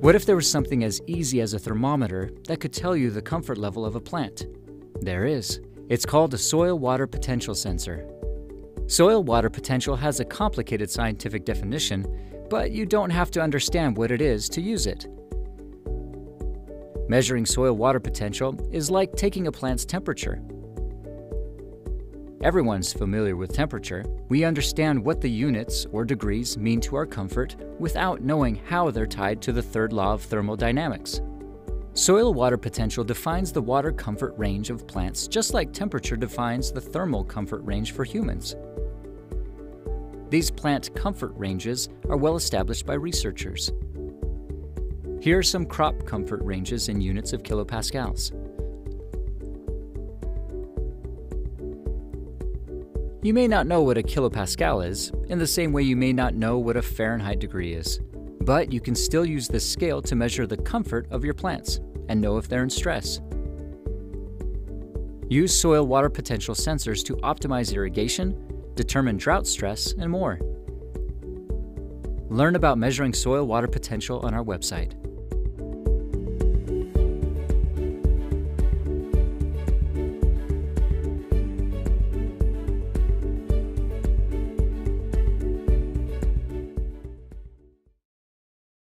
What if there was something as easy as a thermometer that could tell you the comfort level of a plant? There is. It's called a soil water potential sensor. Soil water potential has a complicated scientific definition, but you don't have to understand what it is to use it. Measuring soil water potential is like taking a plant's temperature. Everyone's familiar with temperature. We understand what the units or degrees mean to our comfort without knowing how they're tied to the third law of thermodynamics. Soil water potential defines the water comfort range of plants just like temperature defines the thermal comfort range for humans. These plant comfort ranges are well established by researchers. Here are some crop comfort ranges in units of kilopascals. You may not know what a kilopascal is, in the same way you may not know what a Fahrenheit degree is. But you can still use this scale to measure the comfort of your plants and know if they're in stress. Use soil water potential sensors to optimize irrigation, determine drought stress, and more. Learn about measuring soil water potential on our website.